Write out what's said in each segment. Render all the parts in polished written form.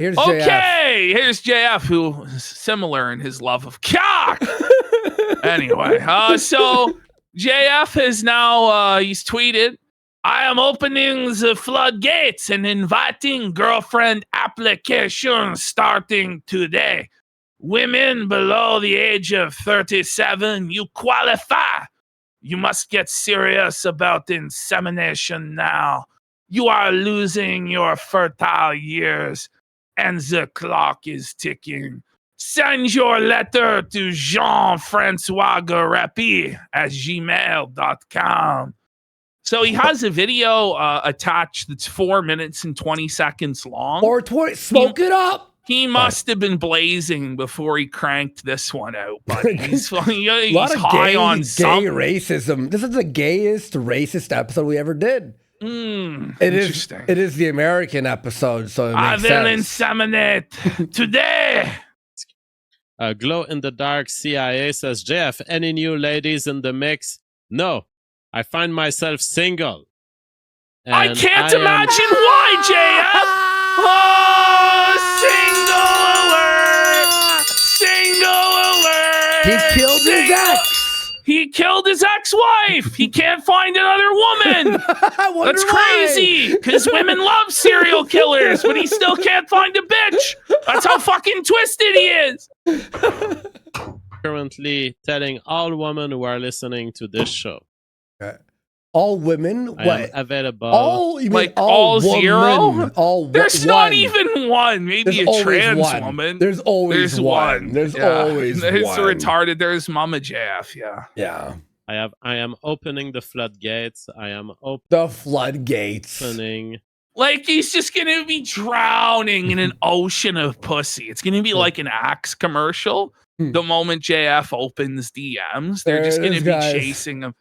Here's Okay, here's JF, who is similar in his love of cock. Anyway, so JF has now, he's tweeted, I am opening the floodgates and inviting girlfriend applications starting today. Women below the age of 37, you qualify. You must get serious about insemination now. You are losing your fertile years, and the clock is ticking. Send your letter to Jean-Francois Garepi at gmail.com. So he has a video attached that's 4 minutes and 20 seconds long. Or 20. Smoke it up. He must have been blazing before he cranked this one out, buddy. He's high on gay racism. This is the gayest, racist episode we ever did. Interesting. It is the American episode, so it makes sense. I will inseminate today. Glow in the dark CIA says, JF, any new ladies in the mix? No, I find myself single. I can't imagine why, JF. Single alert! He killed his ex. He killed his ex-wife. He can't find another woman. That's crazy, because women love serial killers, but he still can't find a bitch. That's how fucking twisted he is. Currently telling all women who are listening to this show. All women? I am available. All zero? There's not even one. Maybe There's a trans one. woman. There's always one. There's always one. It's retarded. There's Mama JF. Yeah. I am opening the floodgates. I am the floodgates. Like he's just gonna be drowning in an ocean of pussy. It's gonna be like an Axe commercial. The moment JF opens DMs, they're just gonna be chasing him.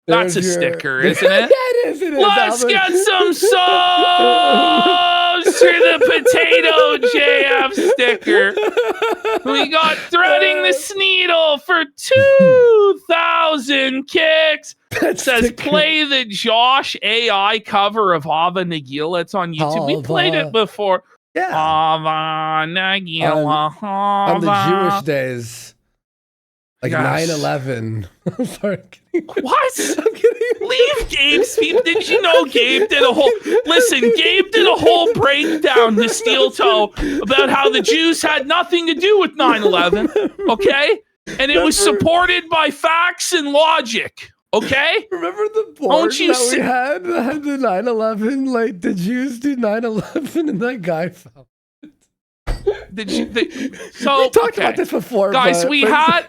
That's a sticker, isn't it? Yeah, it is. Let's get some subs for the potato JF sticker. We got threading the sneedle for 2,000 kicks. It says play the Josh AI cover of Hava Nagila. It's on YouTube. We played it before. Yeah. Hava Nagila. On the Jewish days. Like 9/11. I'm sorry. What? I'm kidding. Leave Gabe's people. Did you know Gabe did a whole... Listen, Gabe did a whole breakdown to Steel Toe about how the Jews had nothing to do with 9/11, okay? And it was supported by facts and logic, okay? Remember the board that we had the 9/11? Like, the Jews do 9/11 and that guy fell. We talked about this before, guys. We had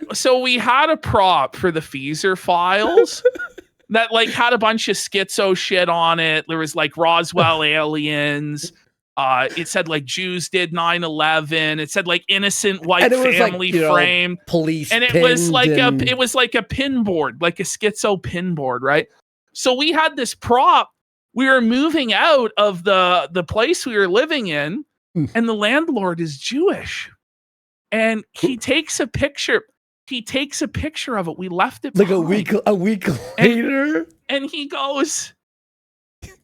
a prop for the Feezer files that like had a bunch of schizo shit on it. There was like Roswell aliens. It said like Jews did 9/11. It said like innocent white family frame police, and it was like a pin board, like a schizo pin board, right? So we had this prop. We were moving out of the place we were living in. And the landlord is Jewish, and he takes a picture. He takes a picture of it. We left it like behind. a week later, and he goes,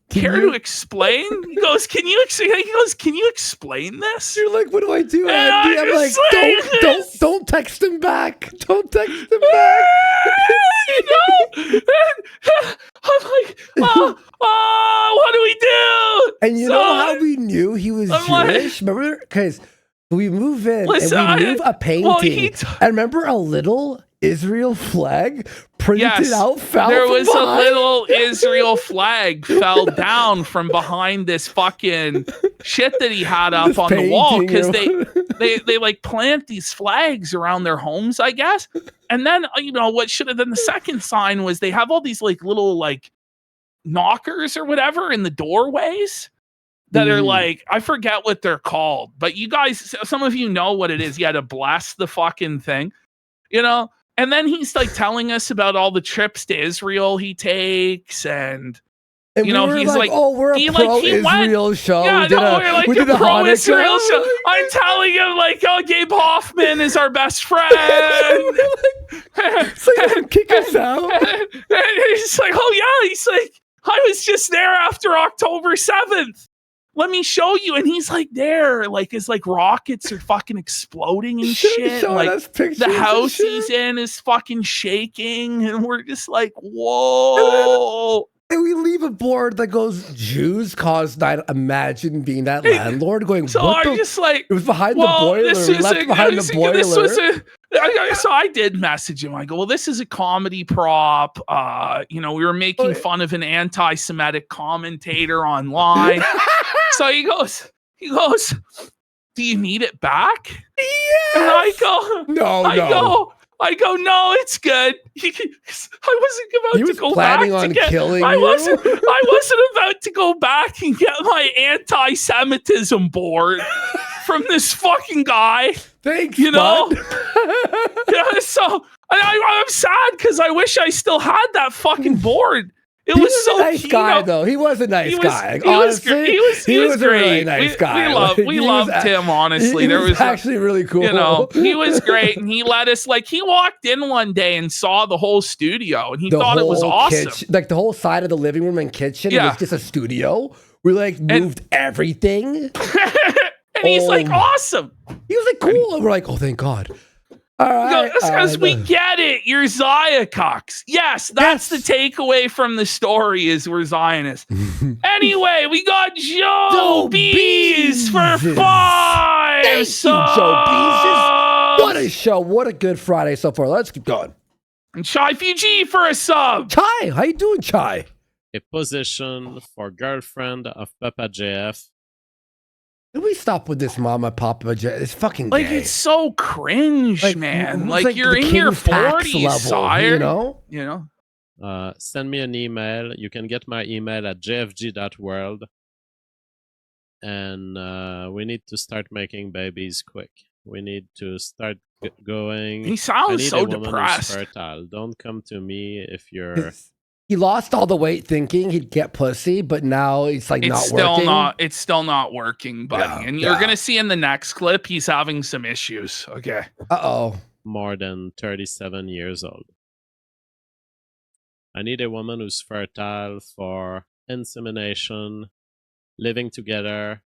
"Care to explain?" He goes, "Can you?" He goes, "Can you explain this?" You're like, "What do I do, Andy?" I'm like, "Don't text him back. Don't text him back." You know, I'm like, what do we do? And you know how we knew he was Jewish? Remember? Because we move in and we move a painting. And remember a little Israel flag printed out, fell there from was behind. a little Israel flag fell down from behind this fucking shit that he had up on the wall, because they like plant these flags around their homes, I guess. And then what should have been the second sign was they have all these like little like knockers or whatever in the doorways that are like, I forget what they're called, but you guys, some of you know what it is. You had to bless the fucking thing, And then he's like telling us about all the trips to Israel he takes, and he's like, "Oh, we're a pro-Israel show." Yeah, we're like a pro-Israel show. I'm telling him like, "Oh, Gabe Hoffman is our best friend." It's like, kick us out. And he's like, "Oh yeah," he's like, "I was just there after October 7th." let me show you. And he's like there, like it's like rockets are fucking exploding and shit. Showing Like us pictures the and house shit. he's in is fucking shaking, and we're just like, whoa. And we leave a board that goes, Jews caused night. Imagine being that landlord going, So what I'm just like, it was behind the boiler. We left behind the boiler. So I did message him. I go, well, this is a comedy prop. We were making fun of an anti-Semitic commentator online. So he goes, do you need it back? Yes! And I go, no, it's good. I wasn't about to go back on killing I you. wasn't about to go back and get my anti-Semitism board from this fucking guy. Thanks, you know. bud. Yeah, so I'm sad because I wish I still had that fucking board. He was so a nice guy, though. He was a nice guy. Honestly, he was a great. really nice guy. We loved him. Honestly, there was actually really cool. He was great, and he let us. Like, he walked in one day and saw the whole studio, and he thought it was awesome. Kitchen, like the whole side of the living room and kitchen, it was just a studio. We moved everything, and he's like, awesome. He was like, cool, and we're like, oh, thank God. All right, because we get it. You're Ziacox. Yes, that's the takeaway from the story is we're Zionists. Anyway, we got Joe Bees for 5. Thank you, Joe Bees. What a show. What a good Friday so far. Let's keep going. And Chai Fiji for a sub. Chai, how you doing, Chai? A position for girlfriend of Papa JF. Can we stop with this mama papa? It's fucking gay. It's so cringe, man. Like you're in your 40s, sire. You know. Send me an email. You can get my email at jfg.world. And we need to start making babies quick. We need to start going. He sounds so depressed. Fertile. Don't come to me if you're. He lost all the weight thinking he'd get pussy, but now it's like not working. It's still not working, buddy. Yeah, and you're gonna see in the next clip he's having some issues. Okay. More than 37 years old. I need a woman who's fertile for insemination, living together,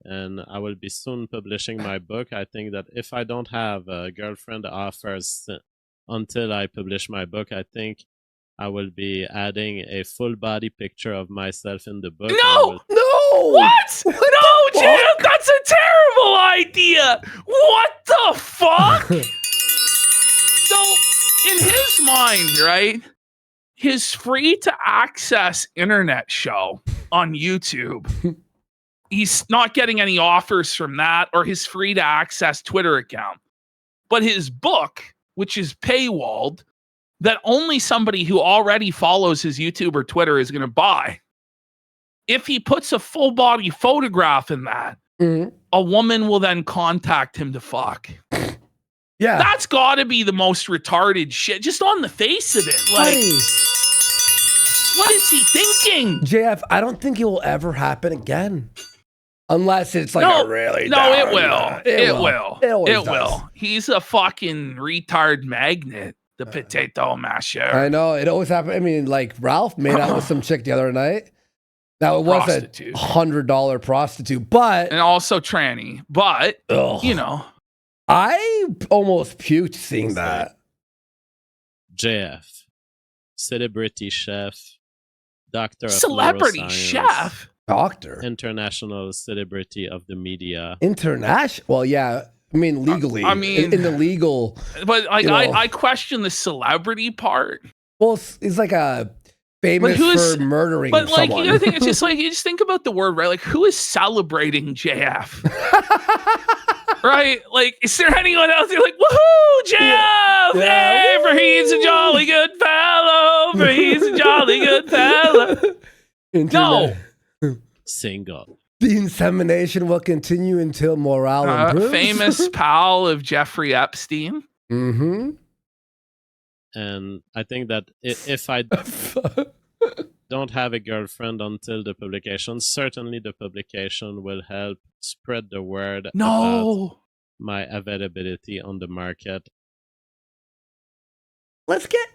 and I will be soon publishing my book. I think that if I don't have a girlfriend offers until I publish my book, I think I will be adding a full body picture of myself in the book. No! What? No, Jim, that's a terrible idea. What the fuck? So, in his mind, right, his free to access internet show on YouTube, he's not getting any offers from that or his free to access Twitter account. But his book, which is paywalled, that only somebody who already follows his YouTube or Twitter is going to buy. If he puts a full body photograph in that, a woman will then contact him to fuck. Yeah. That's got to be the most retarded shit, just on the face of it. Like, what is he thinking? JF, I don't think it will ever happen again. Unless it's like a really it will. It will. He's a fucking retard magnet. The potato masher. I know. It always happens. I mean, like, Ralph made out with some chick the other night. Now, it was a $100 prostitute, but... And also tranny. But, you know. I almost puked seeing that. JF. Celebrity chef. Doctor of Celebrity neuroscience, chef? Doctor? International celebrity of the media. International? Well, yeah. I mean, legally. I mean, in the legal. But like, I question the celebrity part. Well, it's like a famous for murdering someone. But like, the other thing, it's just like, you just think about the word, right? Like, who is celebrating JF? Right? Like, is there anyone else there like, woohoo, JF? Hey, for he's a jolly good fellow. For he's a jolly good fellow. No. Single. The insemination will continue until morale improves. Famous pal of Jeffrey Epstein. Mm-hmm. And I think that if I don't have a girlfriend until the publication, certainly the publication will help spread the word about my availability on the market. Let's get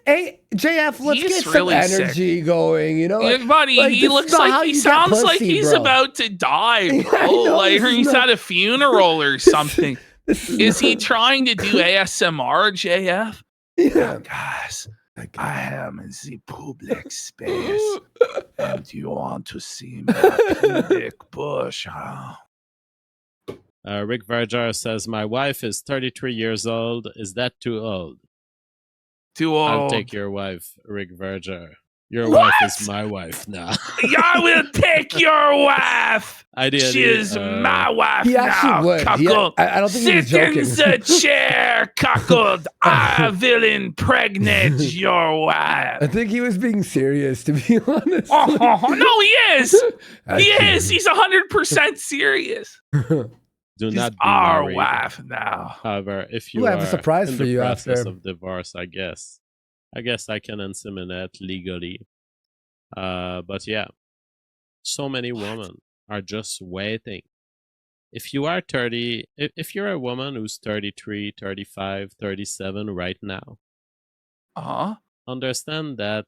JF. Let's He's get really some energy sick. going. You know, Yeah, buddy, like, he this is looks not how like he you get sounds like pussy, he's bro. about to die, I bro. know, Like this is he's not- at a funeral or something. Is he not- trying to do ASMR, JF? Yeah. Guys, I am in the public space, and you want to see my pubic bush, huh? Rick Verger says, my wife is 33 years old. Is that too old? Too old. I'll take your wife, Rick Verger. Your What? wife is my wife now. I will take your wife. Ideally, She is my wife He now. actually would. Cuckold. I don't think he was Sit in joking. the chair, cuckold. I will impregnate your wife. I think he was being serious, to be honest. Oh, no, he is. He is. He's 100% serious. Do She's not be our married. wife now. However, if you Ooh, I are have a surprise in for the you process after. of divorce, I guess I can inseminate legally. But yeah, so many women are just waiting. If you are 30, if you're a woman who's 33, 35, 37 right now, understand that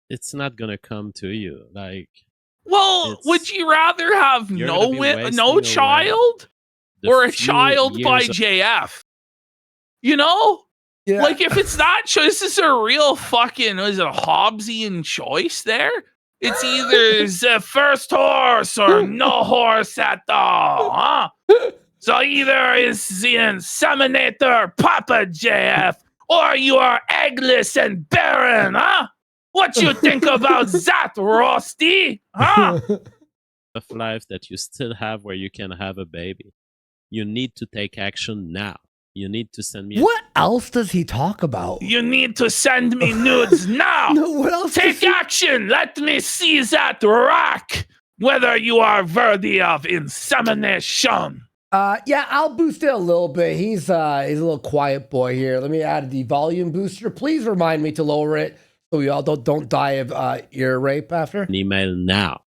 it's not gonna come to you. Like, well, would you rather have no child or a child by JF? You know? Yeah. Like, if it's not choice, this is a real fucking, is it a Hobbesian choice there? It's either the first horse or no horse at all, huh? So either is the inseminator Papa JF, or you are eggless and barren, huh? What you think about that, Rusty? Huh? Of life that you still have where you can have a baby. You need to take action now. You need to send me. What else does he talk about? You need to send me nudes now. No, what else? Take action. Let me see that rock. Whether you are worthy of insemination. Yeah, I'll boost it a little bit. He's a little quiet boy here. Let me add the volume booster. Please remind me to lower it so we all don't die of ear rape after. An email now,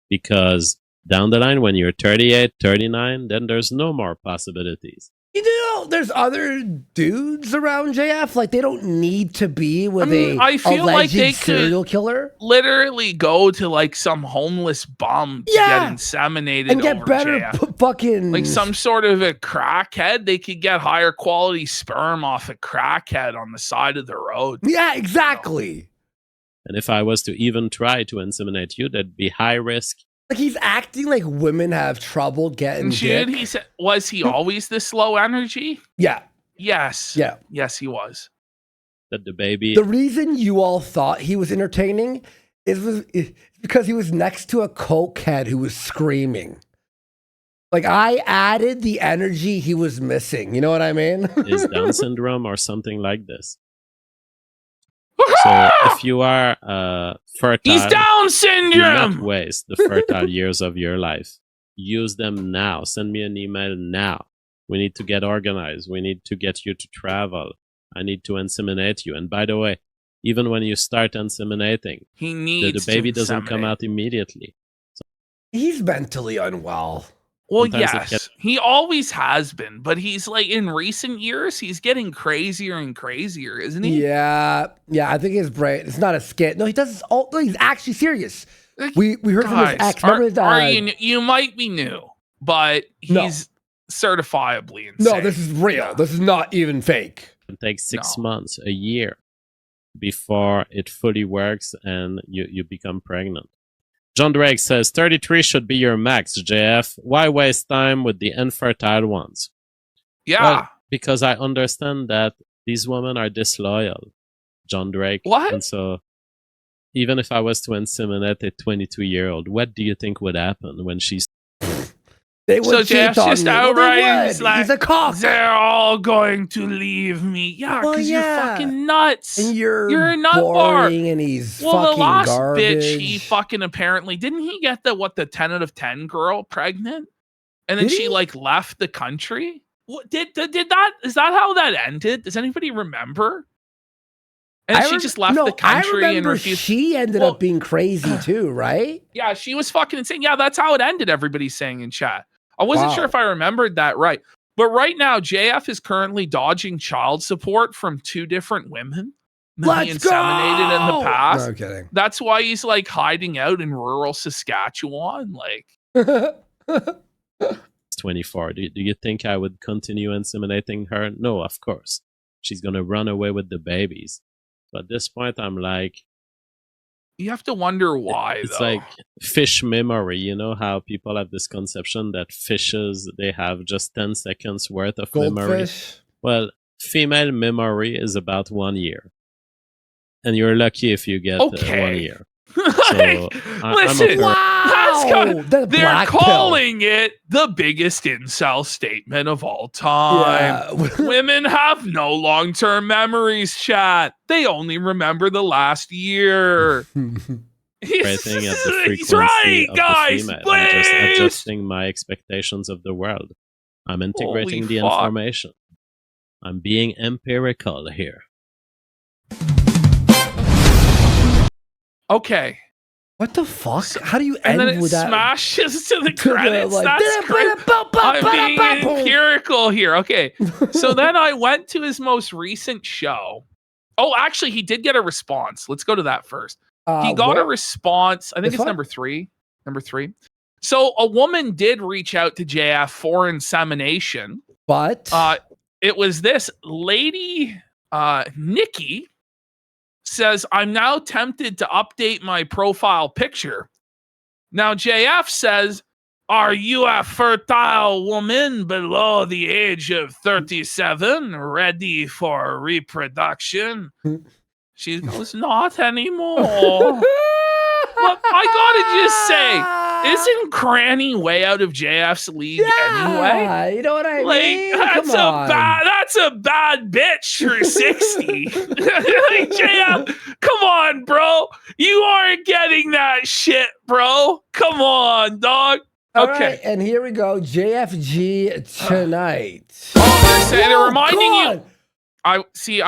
because down the line when you're 38, 39, then there's no more possibilities. You know, there's other dudes around JF. Like, they don't need to be with I feel like they serial could killer. Literally go to like some homeless bum to get inseminated and get over better JF. Fucking like some sort of a crackhead. They could get higher quality sperm off a crackhead on the side of the road. Yeah, exactly. And if I was to even try to inseminate you, that'd be high risk. Like, he's acting like women have trouble getting Dude, dick. he said, was he always this low energy? Yeah. Yes. Yeah. Yes, he was. That the baby. The reason you all thought he was entertaining is because he was next to a cokehead who was screaming. Like, I added the energy he was missing. You know what I mean? Is Down syndrome or something like this. So if you are fertile, he's Down do syndrome. not waste the fertile years of your life. Use them now. Send me an email now. We need to get organized. We need to get you to travel. I need to inseminate you. And by the way, even when you start inseminating, he needs the baby doesn't come out immediately. So, he's mentally unwell. Well, yes, he always has been, but he's like in recent years, he's getting crazier and crazier, isn't he? Yeah, I think his brain. It's not a skit. No, he does. No, he's actually serious. We heard from his ex. You might be new, but he's certifiably insane. No, this is real. Yeah. This is not even fake. It takes 6 months, a year, before it fully works and you become pregnant. John Drake says 33 should be your max, JF. Why waste time with the infertile ones? Yeah. Well, because I understand that these women are disloyal, John Drake. What? And so even if I was to inseminate a 22-year-old, what do you think would happen when she's... They would Jeff's just outright he's like, he's a cock. They're all going to leave me. Yeah, because you're fucking nuts. And you're a nut boring bar. And he's the fucking last garbage. Bitch, he fucking apparently, didn't he get the 10 out of 10 girl pregnant? And then she like left the country? What, did that, is that how that ended? Does anybody remember? And she just left the country and refused. She ended up being crazy too, right? Yeah, she was fucking insane. Yeah, that's how it ended, everybody's saying in chat. I wasn't sure if I remembered that right. But right now, JF is currently dodging child support from 2 different women that he Let's inseminated in the go! past. No, I'm kidding. That's why he's like hiding out in rural Saskatchewan. Like, 24. Do you think I would continue inseminating her? No, of course. She's going to run away with the babies. So at this point, I'm like, you have to wonder why. it's though. like fish memory. You know how people have this conception that fishes, they have just 10 seconds worth of memory? Goldfish. Well, female memory is about 1 year. And you're lucky if you get 1 year. Like, I'm listen, okay. Wow! they're black pill. calling it the biggest incel statement of all time. Yeah. Women have no long-term memories, chat. They only remember the last year. Rating at the He's frequency right, of guys. the female. I'm just Please. adjusting my expectations of the world. I'm integrating Holy the fuck. information. I'm being empirical here. Okay. What the fuck? How do you And end then it with that? smashes to the To the, credits. like, That's great. I'm being empirical here. Okay. So then I went to his most recent show. Oh, actually, he did get a response. Let's go to that first. He got a response. I think This it's one? number three. Number 3. So a woman did reach out to JF for insemination. But It was this lady, Nikki, says, I'm now tempted to update my profile picture. Now, JF says, are you a fertile woman below the age of 37, ready for reproduction? She goes, not anymore. But I gotta just say, isn't Cranny way out of JF's league anyway? You know what I Like, mean? that's Come on. that's a bad bitch for 60. Like, JF, come on, bro. You aren't getting that shit, bro. Come on, dog. All Okay. right, and here we go. JFG tonight. Oh, they're Whoa, reminding you. God. I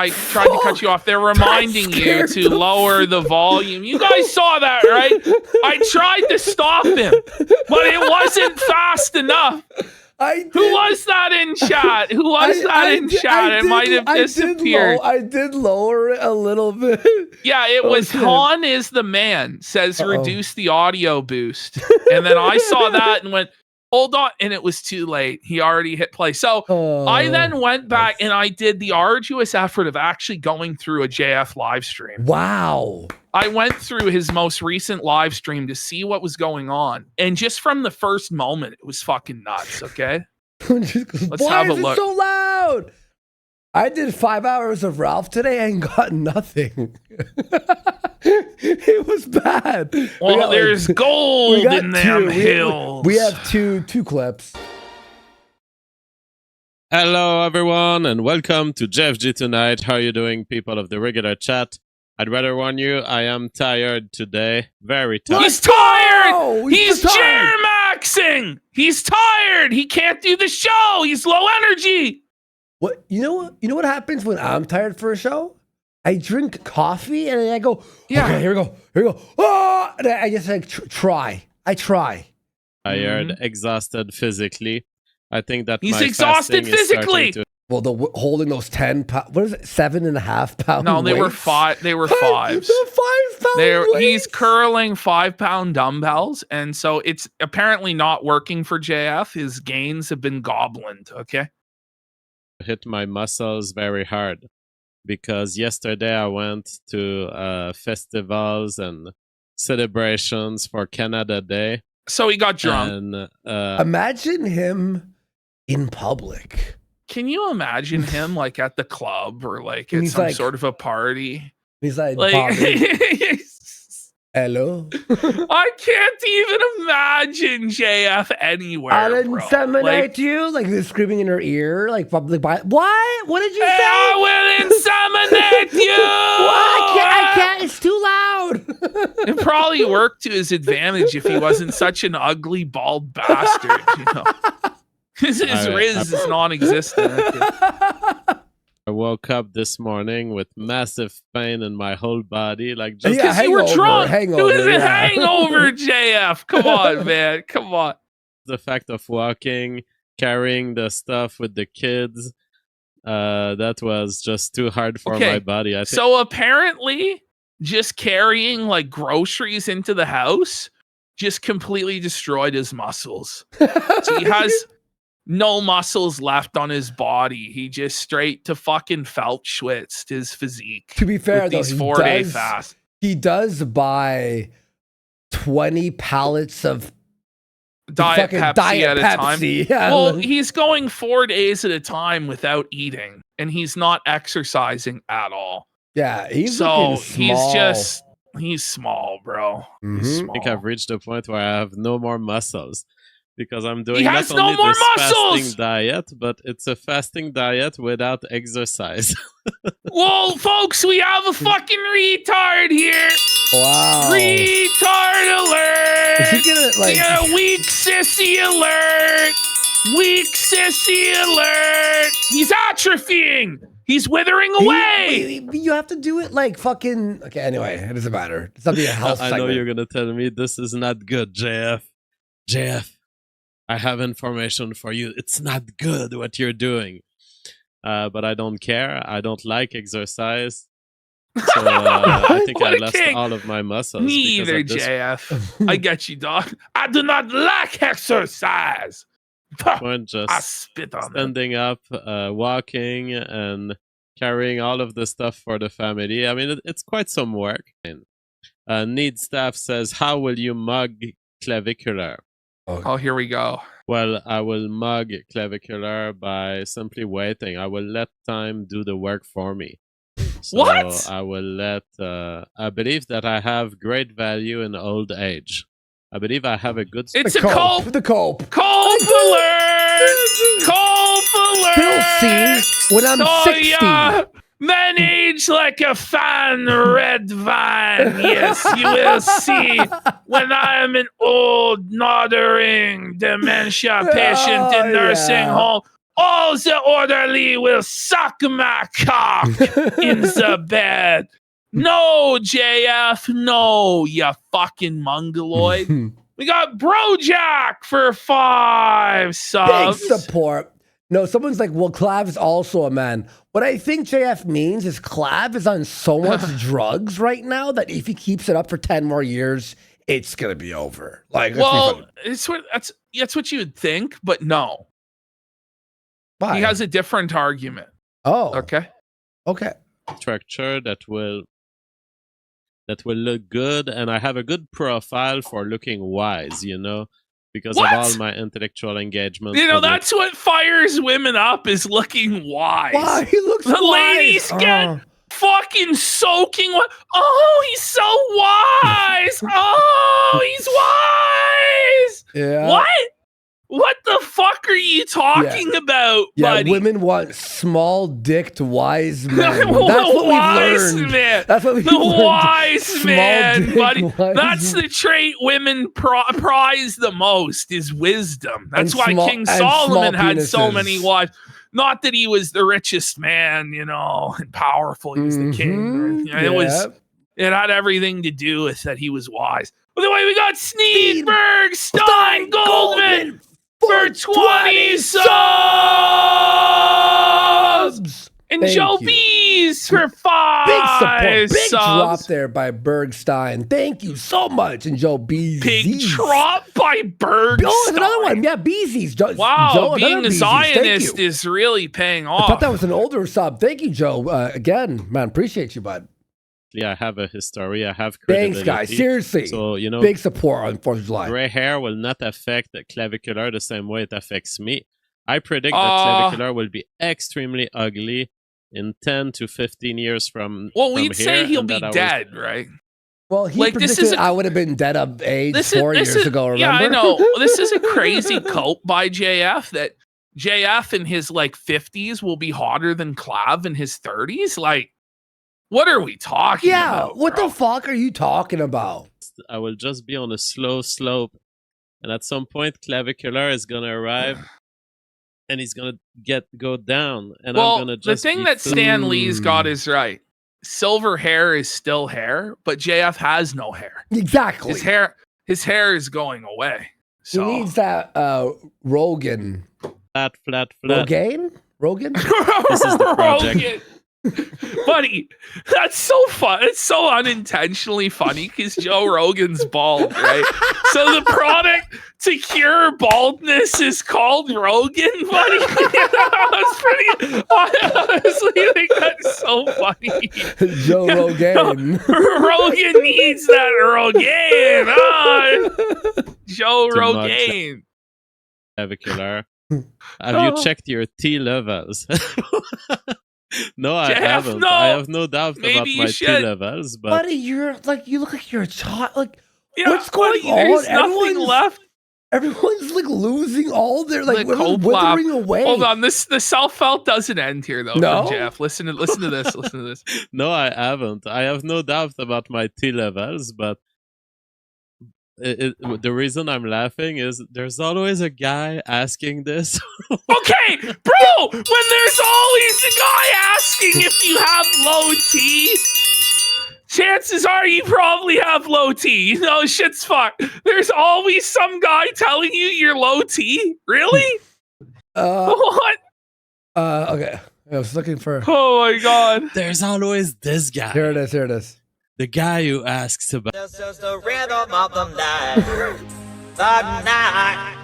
tried to cut you off. They're reminding you scared to the lower the volume. You guys saw that, right? I tried to stop him, but it wasn't fast enough. Who was that in chat? Who was that in chat? It might have disappeared. I did lower it a little bit. Yeah, it was shit. Han is the man, says Uh-oh. reduce the audio boost. And then I saw that and went, hold on. And it was too late. He already hit play. So I then went back and I did the arduous effort of actually going through a JF live stream. Wow. I went through his most recent live stream to see what was going on. And just from the first moment, it was fucking nuts, okay? Let's have a look. It so loud? I did 5 hours of Ralph today and got nothing. It was bad. Well, there's gold in them hills. We have two clips. Hello, everyone, and welcome to Jeff G Tonight. How are you doing, people of the regular chat? I'd rather warn you, I am tired today. Very tired. He's tired! He's tired. Jermaxing! He's tired! He can't do the show! He's low energy! What you know what happens when I'm tired for a show? I drink coffee and then I go, Yeah. okay, here we go. Oh! And I just like try. I try. Tired, exhausted physically. I think that He's my exhausted fasting is starting physically. to- Well, holding those 10 pounds, what is it, 7.5 pound No, they were weights? 5. They were 5s. They're 5 pound He's weights? curling 5-pound dumbbells, and so it's apparently not working for JF. His gains have been goblined. Okay. hit my muscles very hard because yesterday I went to festivals and celebrations for Canada Day. So he got drunk. And Imagine him in public. Can you imagine him like at the club or like And at he's some like- sort of a party? He's like, Like, Bobby, hello. I can't even imagine JF anywhere. I'll bro. inseminate Like, you, like they're screaming in her ear, like public. What? What did you hey, say? I will inseminate you. What? I can't. It's too loud. It probably worked to his advantage if he wasn't such an ugly bald bastard. You know, his riz is non-existent. I woke up this morning with massive pain in my whole body, like just Yeah, Because you were hangover, drunk. hangover, it was a yeah. hangover, JF. Come on, man. Come on. the fact of walking, carrying the stuff with the kids. That was just too hard for my body. I think. So apparently, just carrying like groceries into the house just completely destroyed his muscles. So he has no muscles left on his body. He just straight to fucking felt schwitzed his physique. To be fair, with though, these 4-day fasts. He does buy 20 pallets of Diet Pepsi at a time. Yeah. Well, he's going 4 days at a time without eating, and he's not exercising at all. Yeah, he's small. He's small, bro. Mm-hmm. He's small. I think I've reached a point where I have no more muscles because I'm doing not only more this muscles! fasting diet, but it's a fasting diet without exercise. Whoa, folks, we have a fucking retard here. Wow. Retard alert. Is he gonna, like... We got a weak sissy alert. Weak sissy alert. He's atrophying. He's withering away. You have to do it like fucking... Okay, anyway, it doesn't matter. It's not be a health I know you're going to tell me this is not good, JF. JF, I have information for you. It's not good what you're doing. But I don't care. I don't like exercise. So I think I lost all of my muscles. Me either, JF. I get you, dog. I do not like exercise. Point just I spit on standing up, walking, and carrying all of the stuff for the family. I mean, it's quite some work. Need Staff says, how will you mug clavicular? Oh, here we go. Well, I will mug clavicular by simply waiting. I will let time do the work for me. So what? I will let... I believe that I have great value in old age. I believe I have a good... It's a cope. The cope. Cope alert! Cope alert! Still see when I'm 60. Yeah. Men age like a fine red vine. Yes, you will see when I am an old, nodding dementia patient in nursing home. All the orderly will suck my cock in the bed. No, JF, no, you fucking mongoloid. We got Brojack for 5 subs. Big support. No, someone's like, well, Clav's also a man. What I think JF means is Clav is on so much drugs right now that if he keeps it up for 10 more years, it's going to be over. Like, well, that's what you would think, but no. Why? He has a different argument. Oh. Okay. Structure that will look good, and I have a good profile for looking wise, because of all my intellectual engagement. That's what fires women up, is looking wise. Wow, he looks the wise. Ladies get fucking soaking wet. Oh, he's so wise. Oh, he's wise. Yeah. What the fuck are you talking about, buddy? Women want small-dicked wise men. That's what we've learned. Man. That's what we've learned. Wise man, buddy. That's man. The trait women prize the most, is wisdom. That's why King Solomon had so many wives. Not that he was the richest man, and powerful. He was the king. It had everything to do with that he was wise. By the way, we got Sneedberg, Stein, Goldman. For 20 subs! And Joe B's for 5 Big support. Big subs. drop there by Bergstein. Thank you so much. And Joe B's. Big drop by Bergstein. Oh, another one. Yeah, Beezy's. Wow, being a Zionist is really paying off. I thought that was an older sub. Thank you, Joe. Again, man, appreciate you, bud. I have a history. I have credibility. Thanks, guys. Seriously. So, big support on 4th of July. Gray hair will not affect the clavicular the same way it affects me. I predict that clavicular will be extremely ugly in 10 to 15 years from we'd say he'll be dead, right? Well, he predicted I would have been dead of age 4 years ago, remember? Yeah, I know. This is a crazy cope by JF, that JF in his 50s will be hotter than Clav in his 30s. What are we talking about? What the fuck are you talking about? I will just be on a slow slope. And at some point, clavicular is going to arrive. And he's going to go down. And I'm going to just... The thing that Stan Lee's got is right. Silver hair is still hair, but JF has no hair. Exactly. His hair is going away. So. He needs that Rogan Flat. Rogan? This is the project. Rogan. Buddy, that's so fun. It's so unintentionally funny because Joe Rogan's bald, right? So the product to cure baldness is called Rogan, buddy. I honestly think that's so funny. Joe Rogan. Rogan needs that Rogan. Joe Too much. Rogan. Clavicular. Have you checked your T levels? No, I Jeff, haven't. no. I have no doubt Maybe about you my T should. levels, but Buddy, you look like you're a child. Like, Yeah, what's going buddy, on? There's nothing Everyone's- left. Everyone's like losing all their like The cope withering away. Hold on, the self-help doesn't end here though. No? From Jeff, listen to this. Listen to this. no, I haven't. I have no doubt about my T levels, but the reason I'm laughing is there's always a guy asking this. Okay, bro. When there's always a guy asking if you have low T, chances are you probably have low T. You know, shit's fucked. There's always some guy telling you you're low T. Really? What? Okay. I was looking for. Oh my god. There's always this guy. Here it is. The guy who asks about This is the rhythm of the night. The night.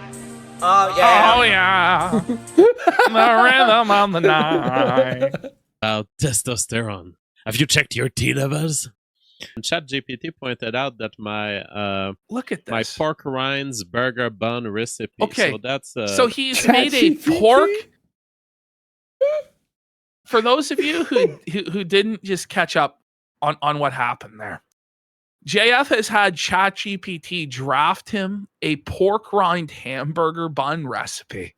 Oh yeah. Oh yeah. The rhythm of the night. testosterone. Have you checked your T levels? And ChatGPT pointed out that my Look at my this. pork rinds burger bun recipe. Okay, So that's So he's made a ChatGPT? pork. For those of you who didn't just catch up on what happened there, JF has had ChatGPT draft him a pork rind hamburger bun recipe.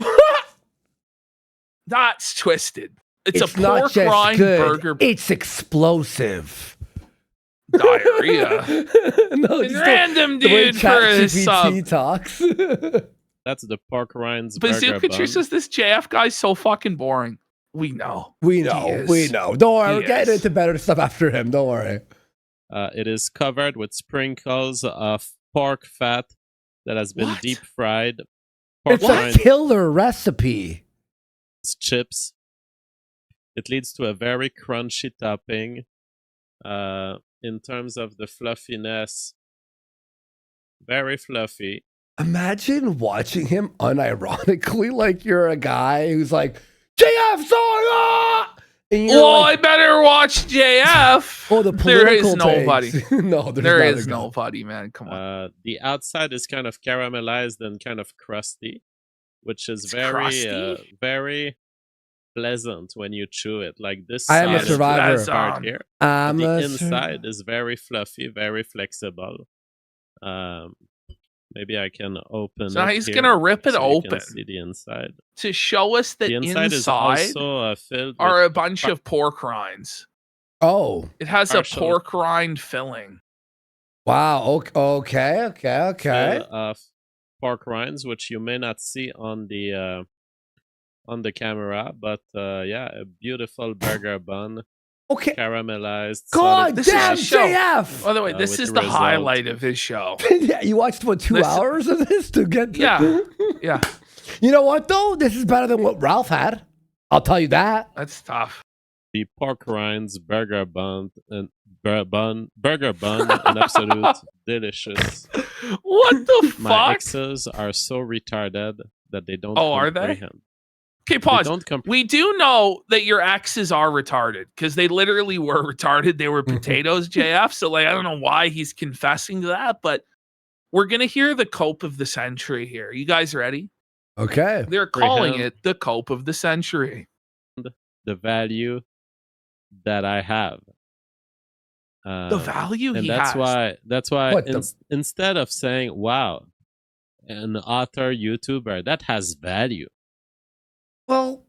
That's twisted. It's a not pork just rind good, burger it's explosive. diarrhea. No, And just random the way dude for his ChatGPT sub. talks. that's the pork rinds burger Bazooka bun. says this JF guy's so fucking boring. We know. we He know. is. Don't worry, He we're getting is. into better stuff after him. Don't worry. It is covered with sprinkles of pork fat that has been What? deep fried. Pork It's a rinds, killer recipe. chips. It leads to a very crunchy topping. In terms of the fluffiness, very fluffy. Imagine watching him unironically like you're a guy who's like, JF, sorry! And you're Well, like, I better watch JF. oh, the There is political nobody. takes. No, There not is a guy. nobody, man. Come on. The outside is kind of caramelized and kind of crusty, which is It's very, crusty? very pleasant when you chew it. Like this I am a side is survivor. this part here. I'm The a inside is very fluffy, very flexible. Maybe I can open. So it he's here gonna rip it so you can open see the inside. to show us that The inside is inside also filled are with a bunch of pork rinds. Oh, It has Partial. a pork rind filling. wow. Okay. fill of pork rinds, which you may not see on the camera, but yeah, a beautiful burger bun, Okay. caramelized. God This is damn, a show. JF! By the way, this with is the the result. highlight of his show. Yeah, you watched, what, 2 This- hours of this to get to... Yeah. Yeah, You know what, though? This is better than what Ralph had. I'll tell you that. that's tough. The pork rinds burger bun and burger bun, an absolute delicious. What the My fuck? exes are so retarded that they don't. Oh, are they? comprehend. Okay, They pause. don't comprehend. We do know that your exes are retarded because they literally were retarded. They were potatoes, JF. So, like, I don't know why he's confessing to that, but we're going to hear the cope of the century here. You guys ready? Okay. They're calling Rehab. it the cope of the century. The value that I have. The value and he that's has. why What the- instead of saying wow, an author YouTuber that has value. Well,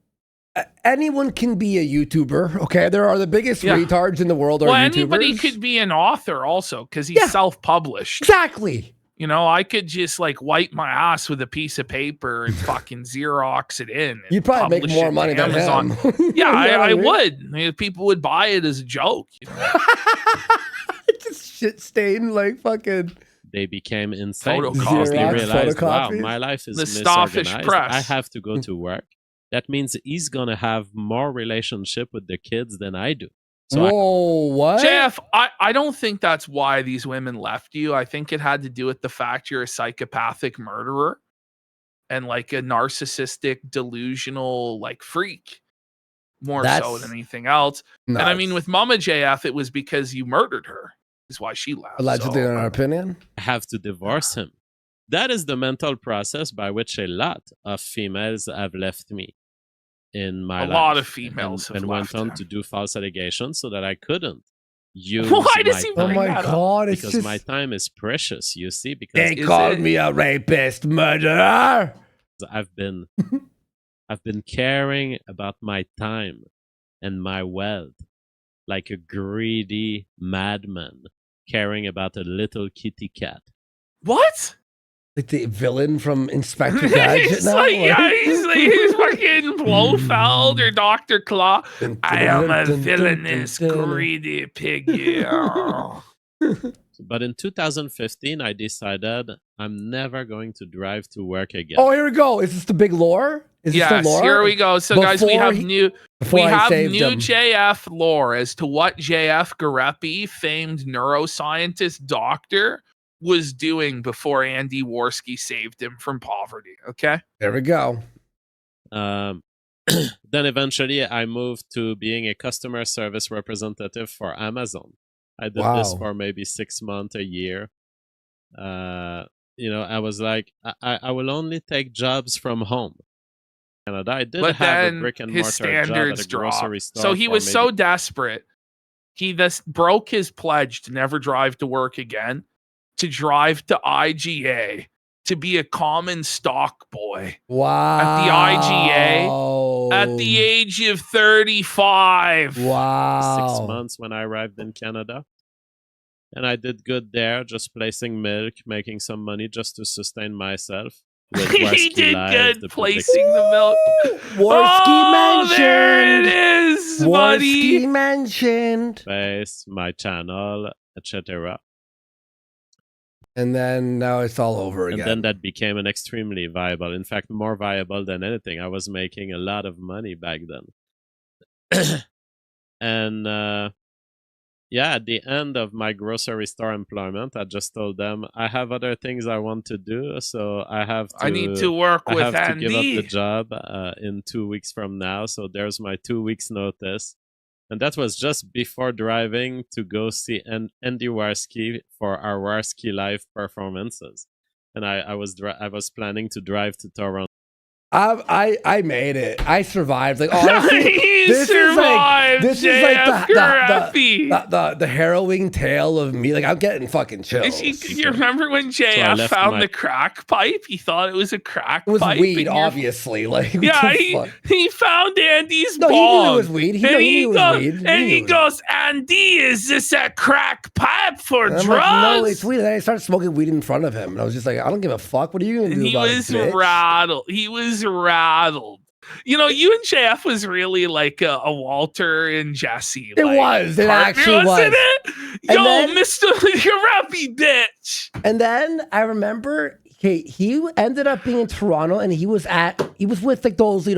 anyone can be a YouTuber, okay? There are the biggest Yeah. retards in the world are Well, YouTubers. anybody could be an author also because he's Yeah. self-published. Exactly. You know, I could just like wipe my ass with a piece of paper and fucking Xerox it in. and You'd probably make publish more it money to than Amazon. him. Yeah, You know what I mean? would. I mean, people would buy it as a joke. You know? Just shit stain like fucking they became insane Photocopy. because they Xerox realized, wow, photocopies? my life is The Starfish misorganized. Press. I have to go to work. That means he's gonna have more relationship with the kids than I do. So Whoa, what? JF, I don't think that's why these women left you. I think it had to do with the fact you're a psychopathic murderer and like a narcissistic, delusional like freak, more so That's than anything else. nuts. And I mean, with Mama JF, it was because you murdered her. Is why she left. Allegedly, So, in our opinion. I have to divorce him. That is the mental process by which a lot of females have left me in my life. A lot of females and have went left on him. to do false allegations so that I couldn't use Why does he my Oh bring time. my that up? god, it's Because just my time is precious, you see, because they Is called it- me a rapist, murderer. I've been caring about my time and my wealth like a greedy madman caring about a little kitty cat. What? Like the villain from Inspector Gadget He's now. like, yeah, he's fucking Blofeld or Dr. Claw. I am a villainous, greedy piggy. Oh. But in 2015, I decided I'm never going to drive to work again. Oh, here we go. Is this the big lore? Is this Yes, the lore? here we go. So, guys, we Before have he- new Before we I have saved new him. JF lore as to what JF Garepi, famed neuroscientist doctor, was doing before Andy Worski saved him from poverty. Okay. There we go. Then eventually I moved to being a customer service representative for Amazon. I did this Wow. for maybe 6 months, a year. I was like, I will only take jobs from home. Canada. I did But have a then brick and his mortar standards job at a grocery dropped. store. So he for was maybe- so desperate. He thus broke his pledge to never drive to work again, to drive to IGA, to be a common stock boy Wow. At the IGA, at the age of 35. Wow. 6 months when I arrived in Canada. And I did good there, just placing milk, making some money just to sustain myself. With He Warsky did Live, good the placing the milk. Worski Oh, there it mentioned. is, buddy. Worski mentioned. Space, my channel, etc. And then now it's all over And again. then that became an extremely viable, in fact, more viable than anything. I was making a lot of money back then. And yeah, at the end of my grocery store employment, I just told them I have other things I want to do, so I have to. I need to work I with have to give up Andy. the job in 2 weeks from now. So there's my 2 weeks notice. And that was just before driving to go see Andy Warski for our Warski Live performances. And I was planning to drive to Toronto. I made it. I survived. Like honestly, He this survived, is like JF Garepi. the harrowing tale of me. Like I'm getting fucking chills. You remember when I JF left found my- the crack pipe? He thought it was a crack It was pipe. weed, and you're- obviously. Like what Yeah, the fuck? he found Andy's No, he bong. knew it was weed. He and knew it was goes, weed. And knew he it was- goes, Andy, is this a crack pipe for And I'm drugs? like, no, it's weed. And then I started smoking weed in front of him, and I was just like, I don't give a fuck. What are you gonna do And he about was it, bitch? rattled. He was rattled. You know, you and JF was really like a Walter and Jesse. It like, was. It partner, actually was. wasn't it? And Yo, then- Mr. Garepi, bitch. And then I remember he ended up being in Toronto, and he was with like those,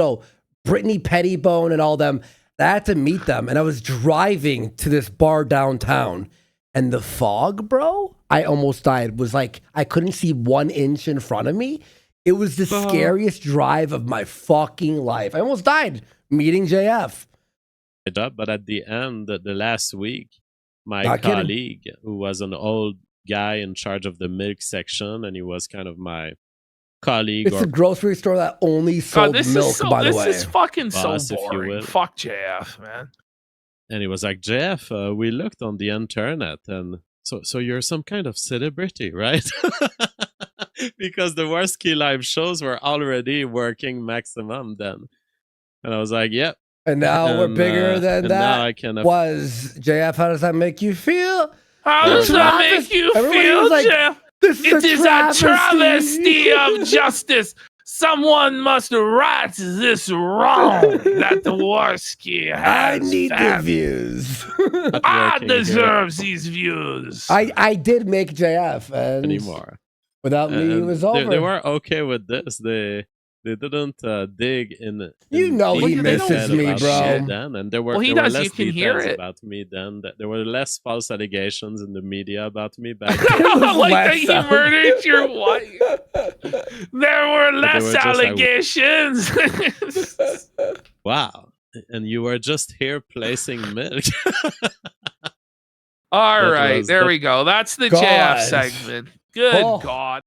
Brittany Pettibone and all them. I had to meet them, and I was driving to this bar downtown, and the fog, bro, I almost died. Was like I couldn't see 1 inch in front of me. It was the scariest drive of my fucking life. I almost died meeting JF. Job, but at the end, the last week, my Not kidding. colleague, who was an old guy in charge of the milk section, and he was kind of my colleague It's or a grocery store that only sold God, milk, by the way. This is fucking Boss, so if you boring. will. Fuck JF, man. and he was like, Jeff, we looked on the internet, and so you're some kind of celebrity, right? Because the Warski Live shows were already working maximum then. And I was like, yep. And now we're And, bigger than and that. now I can Was JF? How does that make you feel? How The does that Travis- make you everybody feel, was like, Jeff? This It is a travesty of justice. Someone must right this wrong that the Warski I has. need the found. views. I working here deserve these views. I did make JF, and anymore. without me, it And was over. They were okay with this. They didn't dig in. You know he detail misses me, about bro. me then, and there were Well, he there were does, you less can hear details it. about me then. There were less false allegations in the media about me back then. Like that less he murdered your wife. There were less were just, allegations. Wow. And you were just here placing milk. All That right, was there the- we go. That's the God. JF segment. Good Oh. God.